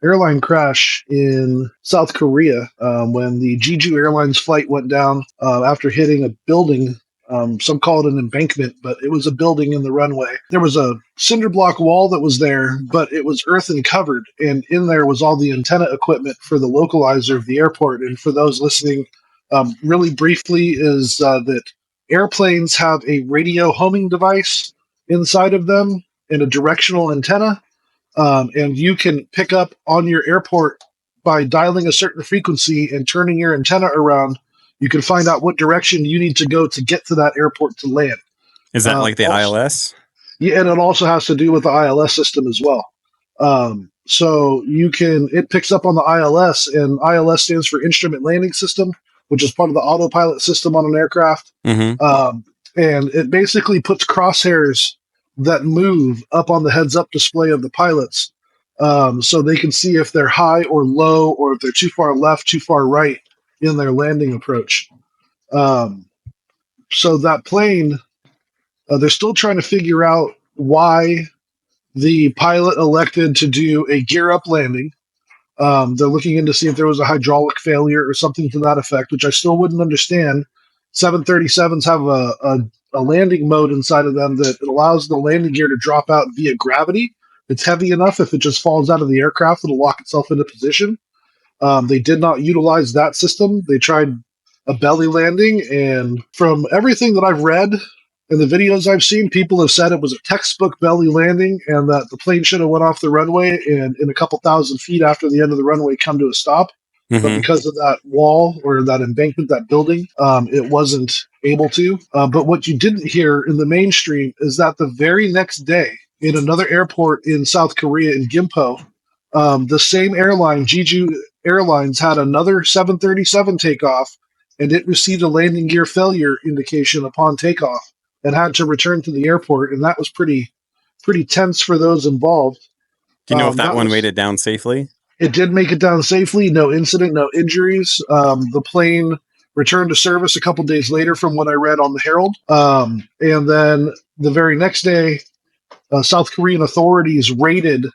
airline crash in South Korea when the Jeju Airlines flight went down after hitting a building. Some call it an embankment, but it was a building in the runway. There was a cinder block wall that was there, but it was earthen covered, and in there was all the antenna equipment for the localizer of the airport. And for those listening, really briefly, is that airplanes have a radio homing device inside of them and a directional antenna. And you can pick up on your airport by dialing a certain frequency and turning your antenna around. You can find out what direction you need to go to get to that airport to land. Is that like the ILS? Yeah, and it also has to do with the ILS system as well. So it picks up on the ILS, and ILS stands for Instrument Landing System, which is part of the autopilot system on an aircraft. Mm-hmm. And it basically puts crosshairs that move up on the heads-up display of the pilots, so they can see if they're high or low, or if they're too far left, too far right in their landing approach. So that plane, they're still trying to figure out why the pilot elected to do a gear-up landing. They're looking in to see if there was a hydraulic failure or something to that effect, which I still wouldn't understand. 737s have a landing mode inside of them that allows the landing gear to drop out via gravity. It's heavy enough, if it just falls out of the aircraft, it'll lock itself into position. They did not utilize that system. They tried a belly landing, and from everything that I've read and the videos I've seen, people have said it was a textbook belly landing and that the plane should have went off the runway and in a couple thousand feet after the end of the runway come to a stop. Mm-hmm. But because of that wall or that embankment, that building, it wasn't able to. But what you didn't hear in the mainstream is that the very next day in another airport in South Korea, in Gimpo, the same airline, Jeju Airlines, had another 737 takeoff, and it received a landing gear failure indication upon takeoff and had to return to the airport. And that was pretty tense for those involved. Do you know if that one made it down safely? It did make it down safely. No incident, no injuries. The plane returned to service a couple days later from what I read on the Herald. And then the very next day, South Korean authorities raided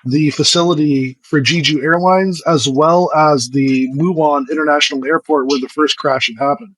the facility for Jeju Airlines, as well as the Muwon International Airport where the first crash had happened.